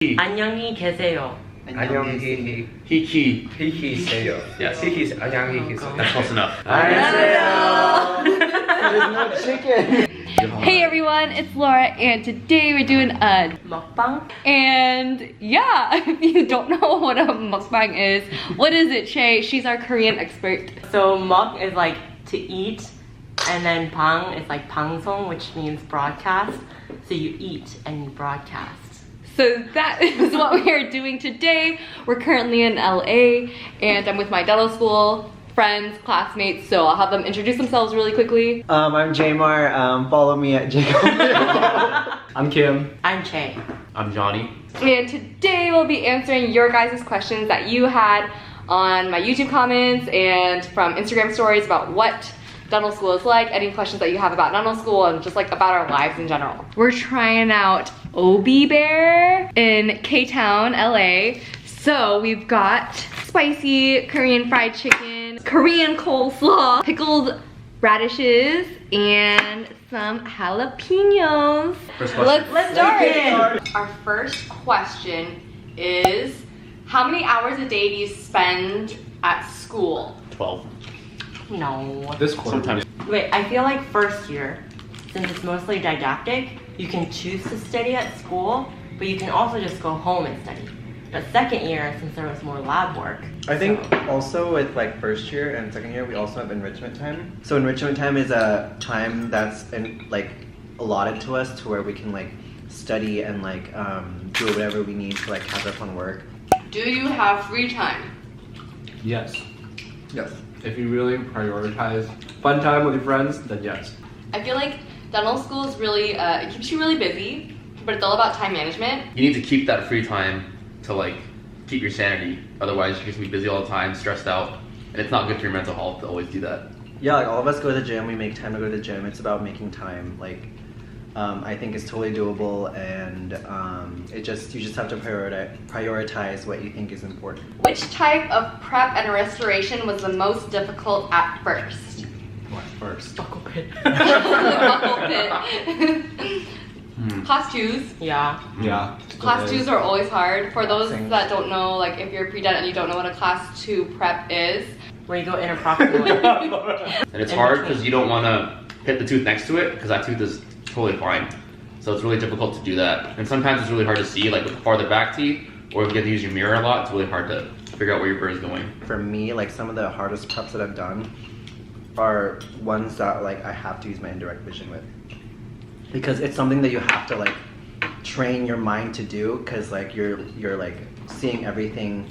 안녕히 계세요. 안녕히 히히세요. Yes. 안녕히 계세요. That's close enough. There's no chicken. Hey everyone, it's Laura and today we're doing a 먹방? and yeah, if you don't know what a mukbang is, what is it, Shay? She's our Korean expert. So muk is like to eat, and then bang is like 방송, which means broadcast. So you eat and you broadcast. So that is what we are doing today. We're currently in LA and I'm with my dental school friends, classmates, so I'll have them introduce themselves really quickly. I'm Jamar. Follow me at Jacob. I'm Kim. I'm Che. I'm Johnny. And today we'll be answering your guys' questions that you had on my YouTube comments and from Instagram stories about what dental school is like, any questions that you have about dental school and just like about our lives in general. We're trying out Obi Bear in K-Town, LA. So we've got spicy Korean fried chicken, Korean coleslaw, pickled radishes, and some jalapenos. First question. Let's start. Our first question is, how many hours a day do you spend at school? 12. No. This quarter. Sometimes. Wait, I feel like first year, since it's mostly didactic, you can choose to study at school, but you can also just go home and study. But second year, since there was more lab work. I think also with like first year and second year, we also have enrichment time. So enrichment time is a time that's like allotted to us to where we can like study and like do whatever we need to like catch up on work. Do you have free time? Yes. Yes. If you really prioritize fun time with your friends, then yes. I feel like dental school is really, it keeps you really busy, but it's all about time management. You need to keep that free time to like keep your sanity. Otherwise, you're just gonna be busy all the time, stressed out, and it's not good for your mental health to always do that. Yeah, like all of us go to the gym. We make time to go to the gym. It's about making time. Like I think it's totally doable, and you just have to prioritize what you think is important. Which type of prep and restoration was the most difficult at first? What first? Buckle pit. Buckle pit. Class 2s. Yeah. Yeah. Class 2s are always hard. For those Same. that don't know, like if you're pre-dent and you don't know what a class 2 prep is, Where you go interproximally. And it's hard because you don't want to hit the tooth next to it because that tooth is totally fine. So it's really difficult to do that. And sometimes it's really hard to see, like with the farther back teeth, or if you get to use your mirror a lot, it's really hard to figure out where your burr is going. For me, like some of the hardest preps that I've done are ones that like I have to use my indirect vision with, because it's something that you have to like train your mind to do, because like you're like seeing everything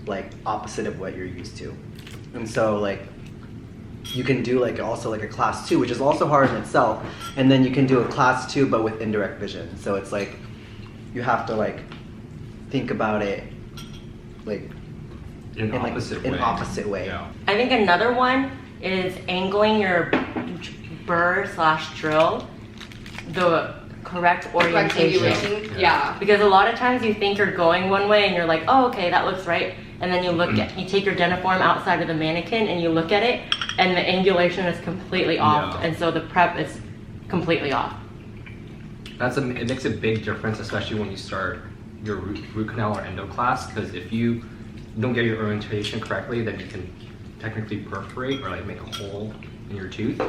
like opposite of what you're used to. And so like you can do like also like a class 2, which is also hard in itself, and then you can do a class 2 but with indirect vision. So it's like you have to like think about it like In opposite way. Yeah. I think another one is angling your burr / drill the correct orientation. Yeah. Because a lot of times you think you're going one way and you're like, oh, okay, that looks right. And then you you take your dentiform outside of the mannequin and you look at it and the angulation is completely off. Yeah. And so the prep is completely off. It makes a big difference, especially when you start your root canal or endo class, because if you don't get your orientation correctly, then you can technically perforate or like make a hole in your tooth.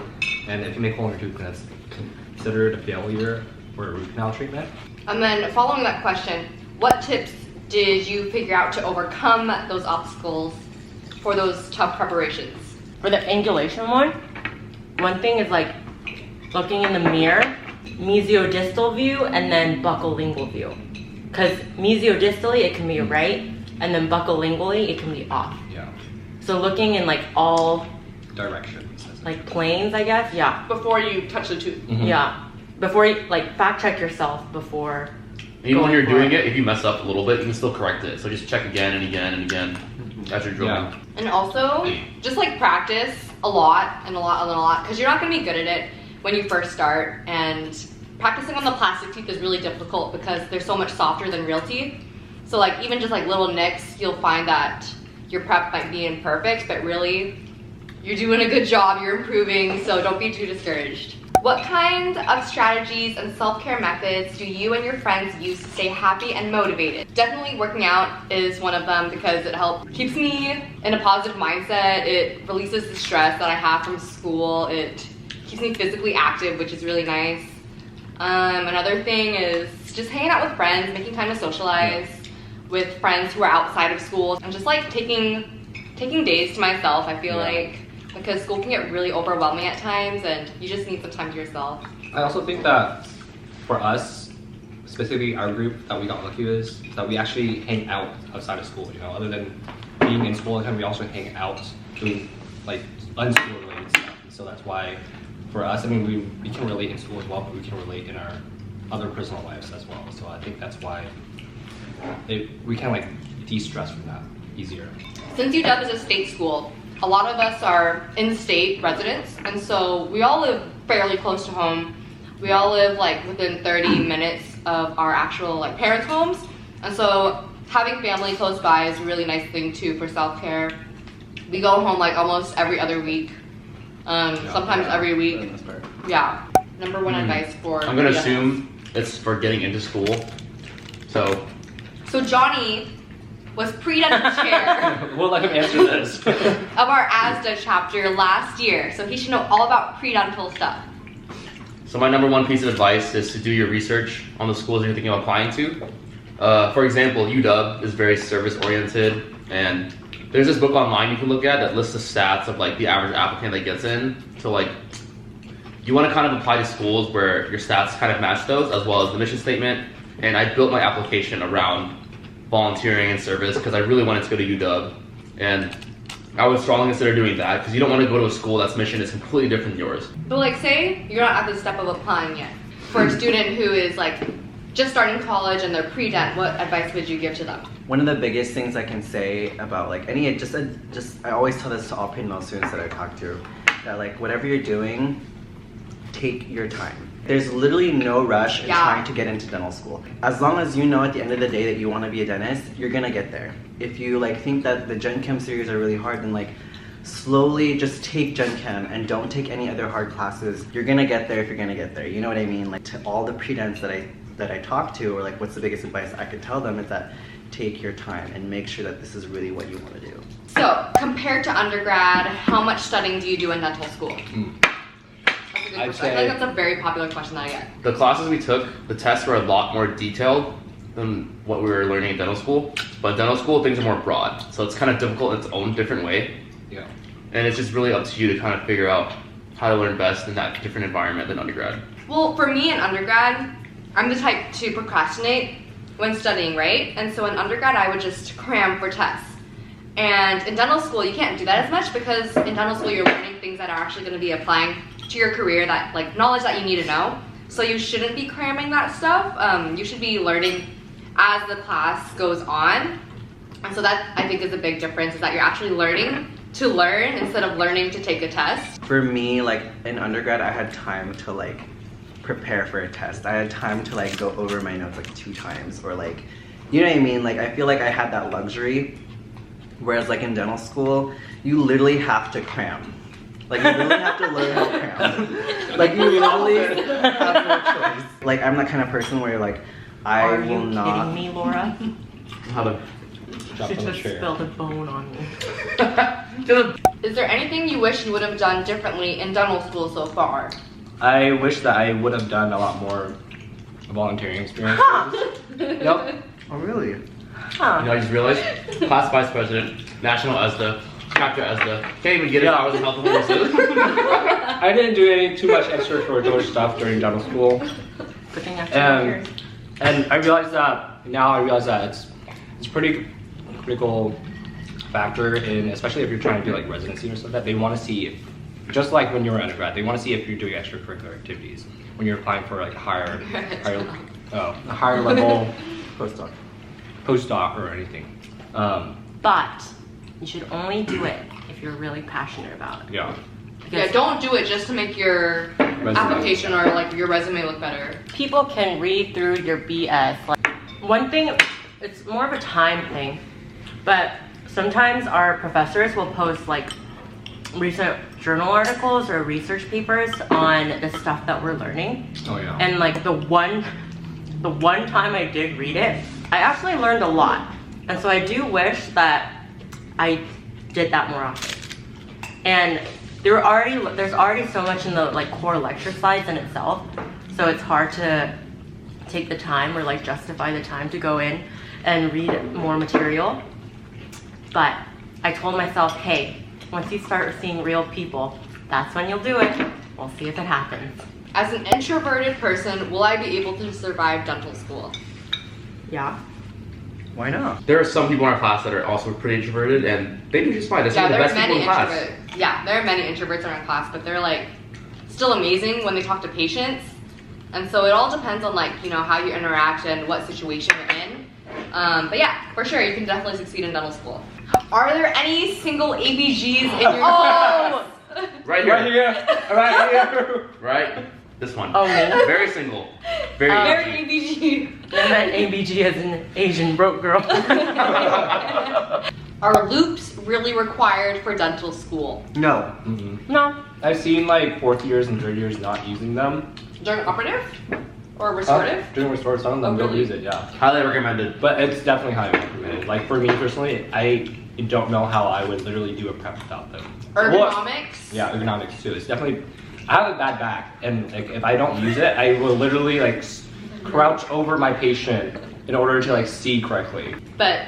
And if you make a hole in your tooth, then that's considered a failure for a root canal treatment. And then following that question, what tips did you figure out to overcome those obstacles for those tough preparations? For the angulation one thing is like looking in the mirror, mesiodistal view and then buccolingual view. Because mesiodistally it can be right, and then buccolingually it can be off. Yeah. So looking in like all Directions. like planes, I guess, yeah. Before you touch the tooth. Yeah. Before you like fact check yourself before. And even when going you're for doing it, if you mess up a little bit, you can still correct it. So just check again and again and again as you're drilling. Yeah. And also, just like practice a lot and a lot and a lot, because you're not going to be good at it when you first start. And practicing on the plastic teeth is really difficult because they're so much softer than real teeth. So like even just like little nicks, you'll find that your prep might be imperfect, but really you're doing a good job, you're improving, so don't be too discouraged. What kind of strategies and self-care methods do you and your friends use to stay happy and motivated? Definitely working out is one of them because it keeps me in a positive mindset. It releases the stress that I have from school. It keeps me physically active, which is really nice. Another thing is just hanging out with friends, making time to socialize with friends who are outside of school, and just like taking days to myself, I feel like, because school can get really overwhelming at times and you just need some time to yourself. I also think that for us, specifically our group that we got lucky is that we actually hang out outside of school, you know, other than being in school all the time, we also hang out doing like unschool related stuff. So that's why for us, I mean, we can relate in school as well, but we can relate in our other personal lives as well. So I think that's why we can like de-stress from that easier. Since UW is a state school, a lot of us are in-state residents, and so we all live fairly close to home. We all live like within 30 minutes of our actual like parents' homes, and so having family close by is a really nice thing too for self-care. We go home like almost every other week, sometimes every week. Yeah. Number one advice for I'm gonna assume it's for getting into school. So Johnny was pre-dent chair We'll let him answer this. of our ASDA chapter last year, so he should know all about pre-dental stuff. So my number one piece of advice is to do your research on the schools you're thinking of applying to. For example, UW is very service oriented, and there's this book online you can look at that lists the stats of like the average applicant that gets in. So like, you want to kind of apply to schools where your stats kind of match those, as well as the mission statement. And I built my application around volunteering and service because I really wanted to go to UW, and I would strongly consider doing that because you don't want to go to a school that's mission is completely different than yours. But like, say you're not at the step of applying yet. For a student who is like just starting college and they're pre-dent, what advice would you give to them? One of the biggest things I can say about like I always tell this to all pre-dental students that I talk to, that like whatever you're doing, take your time. There's literally no rush in trying to get into dental school. As long as you know at the end of the day that you want to be a dentist, you're gonna get there. If you like think that the Gen Chem series are really hard, then like slowly just take Gen Chem and don't take any other hard classes. You're gonna get there if you're gonna get there. You know what I mean? Like to all the pre-dents that I talk to, or like what's the biggest advice I could tell them is that take your time and make sure that this is really what you want to do. So compared to undergrad, how much studying do you do in dental school? I feel like that's a very popular question that I get. The classes we took, the tests were a lot more detailed than what we were learning in dental school. But dental school, things are more broad. So it's kind of difficult in its own different way. Yeah. And it's just really up to you to kind of figure out how to learn best in that different environment than undergrad. Well, for me in undergrad, I'm the type to procrastinate when studying, right? And so in undergrad, I would just cram for tests. And in dental school, you can't do that as much because in dental school, you're learning things that are actually going to be applying to your career, that like knowledge that you need to know. So you shouldn't be cramming that stuff. You should be learning as the class goes on. And so that I think is a big difference, is that you're actually learning to learn instead of learning to take a test. For me, like in undergrad, I had time to like prepare for a test. I had time to like go over my notes like 2 times, or like, you know what I mean? Like I feel like I had that luxury. Whereas like in dental school, you literally have to cram. Like you really have to learn how to cram. Like you literally have no choice. Like I'm that kind of person where like I will not. Are you kidding me, Laura? How to She just spilled a bone on me. Is there anything you wish you would have done differently in dental school so far? I wish that I would have done a lot more volunteering experiences. Yep. Oh really? Huh. You know, I just realized, class vice president, national ESDA, chapter ESDA, can't even get it hours of health and homeless. I didn't do too much extracurricular stuff during dental school. Good thing after 2 years. And I realize that it's pretty critical factor in, especially if you're trying to do like residency or something, that they want to see if, just like when you were undergrad, they want to see if you're doing extracurricular activities when you're applying for like a higher level postdoc or anything. But you should only do it if you're really passionate about it. Yeah. Yeah, don't do it just to make your application or like your resume look better. People can read through your BS. Like, one thing, it's more of a time thing, but sometimes our professors will post like recent journal articles or research papers on the stuff that we're learning. Oh yeah. And like the one time I did read it, I actually learned a lot. And so I do wish that I did that more often. And there's already so much in the like core lecture slides in itself, so it's hard to take the time or like justify the time to go in and read more material. But I told myself, hey, once you start seeing real people, that's when you'll do it. We'll see if it happens. As an introverted person, will I be able to survive dental school? Yeah. Why not? There are some people in our class that are also pretty introverted, and they do just fine. They're some of the best people in class. Yeah, there are many introverts in our class, but they're like still amazing when they talk to patients. And so it all depends on like, you know, how you interact and what situation you're in. But yeah, for sure, you can definitely succeed in dental school. Are there any single ABGs in your class? Right here. Right here. Right here. Right? This one. Oh, me? Very single. Very ABG. I meant ABG as an Asian broke girl. Are loops really required for dental school? No. No. I've seen like 4th years and 3rd years not using them. During operative? Or restorative? During restorative, some of them Oh, don't really? use it, yeah. Highly recommended. But it's definitely highly recommended. Like for me personally, I don't know how I would literally do a prep without them. Ergonomics? Yeah, ergonomics too. It's definitely, I have a bad back, and like if I don't use it, I will literally like crouch over my patient in order to like see correctly. But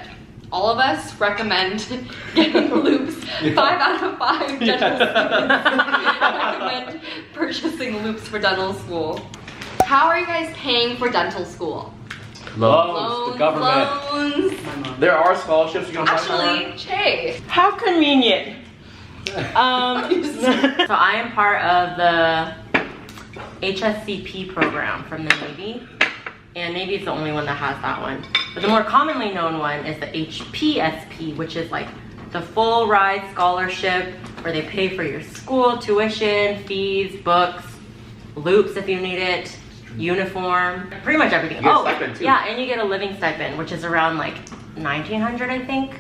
all of us recommend getting loops. 5 out of 5 dental students recommend purchasing loops for dental school. How are you guys paying for dental school? Loans, the government. Loans. There are scholarships you can apply for. Actually, Che. How convenient. So I am part of the HSCP program from the Navy. And Navy is the only one that has that one. But the more commonly known one is the HPSP, which is like the full ride scholarship where they pay for your school, tuition, fees, books, loops if you need it, uniform, pretty much everything. You get a stipend, too. Yeah, and you get a living stipend, which is around like $1,900, I think,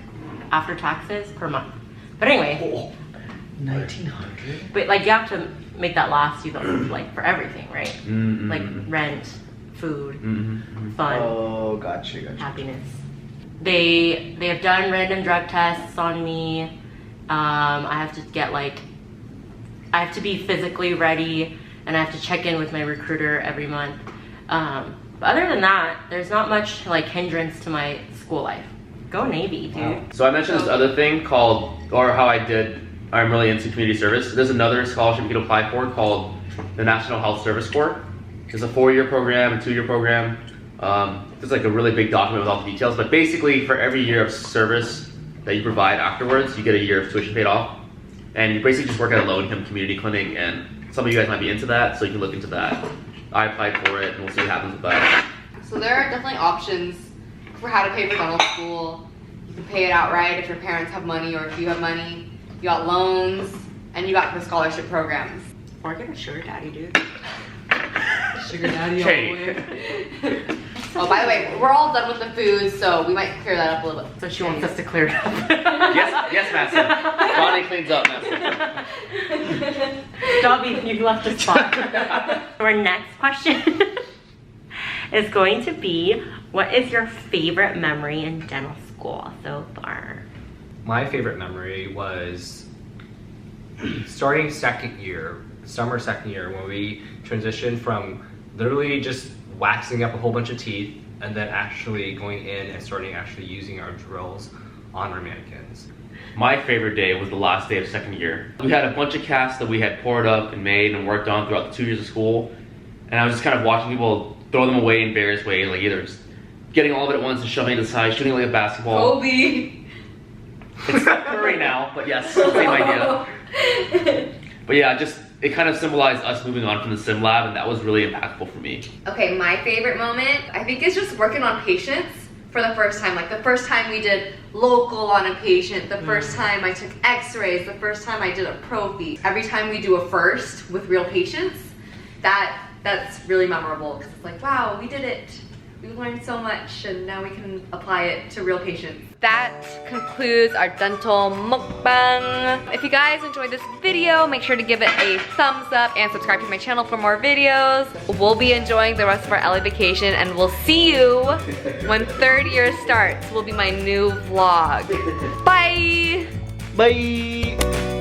after taxes per month. But anyway. 1900. But like you have to make that last you though, like for everything, right? Like rent, food, fun, Oh, gotcha. happiness. They have done random drug tests on me. I have to get like, I have to be physically ready, and I have to check in with my recruiter every month. But other than that, there's not much like hindrance to my school life. Go Navy, dude. Wow. So I mentioned this other thing called, or how I'm really into community service. There's another scholarship you can apply for called the National Health Service Corps. It's a 4-year program, a 2-year program. It's like a really big document with all the details, but basically for every year of service that you provide afterwards, you get a year of tuition paid off. And you basically just work at a low-income community clinic, and some of you guys might be into that, so you can look into that. I applied for it, and we'll see what happens with that. So there are definitely options for how to pay for dental school. You can pay it outright if your parents have money or if you have money. You got loans, and you got the scholarship programs. Or get a sugar daddy, dude. Sugar daddy all the way. Oh, by the way, we're all done with the food, so we might clear that up a little bit. So she wants us to clear it up. Yes, Madison. Bonnie cleans up, Madison. Dobby, you've left a spot. Our next question is going to be, what is your favorite memory in dental school so far? My favorite memory was starting summer second year, when we transitioned from literally just waxing up a whole bunch of teeth and then actually going in and starting actually using our drills on our mannequins. My favorite day was the last day of second year. We had a bunch of casts that we had poured up and made and worked on throughout the 2 years of school. And I was just kind of watching people throw them away in various ways, like either just getting all of it at once and shoving it aside, shooting it like a basketball. Kobe! It's furry now, but yes, same idea. But yeah, it kind of symbolized us moving on from the sim lab, and that was really impactful for me. Okay, my favorite moment, I think, is just working on patients for the first time. Like the first time we did local on a patient, the first time I took x-rays, the first time I did a prophy. Every time we do a first with real patients, that's really memorable, because it's like, wow, we did it. We learned so much and now we can apply it to real patients. That concludes our dental mukbang. If you guys enjoyed this video, make sure to give it a thumbs up and subscribe to my channel for more videos. We'll be enjoying the rest of our LA vacation and we'll see you when third year starts. Will be my new vlog. Bye! Bye.